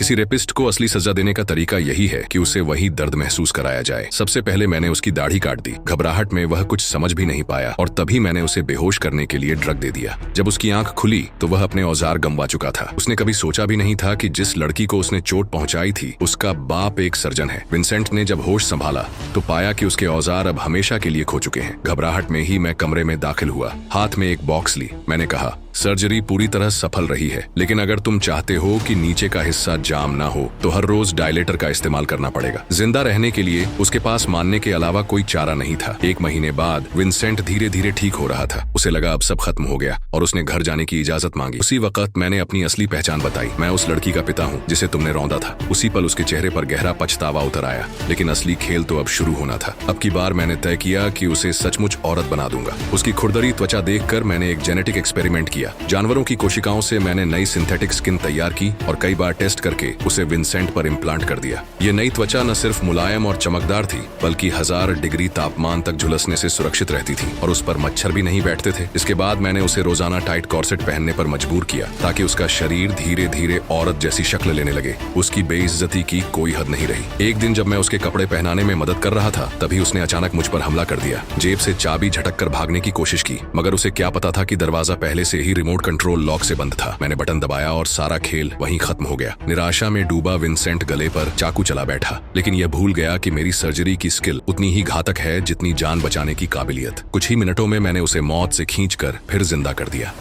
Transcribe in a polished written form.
किसी रेपिस्ट को असली सजा देने का तरीका यही है कि उसे वही दर्द महसूस कराया जाए। सबसे पहले मैंने उसकी दाढ़ी काट दी। घबराहट में वह कुछ समझ भी नहीं पाया और तभी मैंने उसे बेहोश करने के लिए ड्रग दे दिया। जब उसकी आंख खुली तो वह अपने औजार गंवा चुका था। उसने कभी सोचा भी नहीं था कि जिस लड़की को उसने चोट पहुंचाई थी उसका बाप एक सर्जन है। विंसेंट ने जब होश संभाला तो पाया कि उसके औजार अब हमेशा के लिए खो चुके हैं। घबराहट में ही मैं कमरे में दाखिल हुआ। हाथ में एक बॉक्स ली। मैंने कहा, सर्जरी पूरी तरह सफल रही है, लेकिन अगर तुम चाहते हो कि नीचे का हिस्सा जाम ना हो तो हर रोज डायलेटर का इस्तेमाल करना पड़ेगा। जिंदा रहने के लिए उसके पास मानने के अलावा कोई चारा नहीं था। 1 महीने बाद विंसेंट धीरे धीरे ठीक हो रहा था। उसे लगा अब सब खत्म हो गया और उसने घर जाने की इजाजत मांगी। उसी वक्त मैंने अपनी असली पहचान बताई। मैं उस लड़की का पिता हूँ जिसे तुमने रौंदा था। उसी पल उसके चेहरे पर गहरा पछतावा उतर आया, लेकिन असली खेल तो अब शुरू होना था। अब की बार मैंने तय किया कि उसे सचमुच औरत बना दूंगा। उसकी खुरदरी त्वचा देखकर मैंने एक जेनेटिक एक्सपेरिमेंट किया। जानवरों की कोशिकाओं से मैंने नई सिंथेटिक स्किन तैयार की और कई बार टेस्ट करके उसे विंसेंट पर इम्प्लांट कर दिया। ये नई त्वचा न सिर्फ मुलायम और चमकदार थी, बल्कि 1000 डिग्री तापमान तक झुलसने से सुरक्षित रहती थी और उस पर मच्छर भी नहीं बैठते थे। इसके बाद मैंने उसे रोजाना टाइट कॉर्सेट पहनने पर मजबूर किया ताकि उसका शरीर धीरे धीरे औरत जैसी शक्ल लेने लगे। उसकी बेइज्जती की कोई हद नहीं रही। एक दिन जब मैं उसके कपड़े पहनाने में मदद कर रहा था तभी उसने अचानक मुझ पर हमला कर दिया। जेब से चाबी झटक कर भागने की कोशिश की, मगर उसे क्या पता था कि दरवाजा पहले से ही रिमोट कंट्रोल लॉक से बंद था। मैंने बटन दबाया और सारा खेल वहीं खत्म हो गया। निराशा में डूबा विंसेंट गले पर चाकू चला बैठा, लेकिन यह भूल गया कि मेरी सर्जरी की स्किल उतनी ही घातक है जितनी जान बचाने की काबिलियत। कुछ ही मिनटों में मैंने उसे मौत से खींचकर फिर जिंदा कर दिया।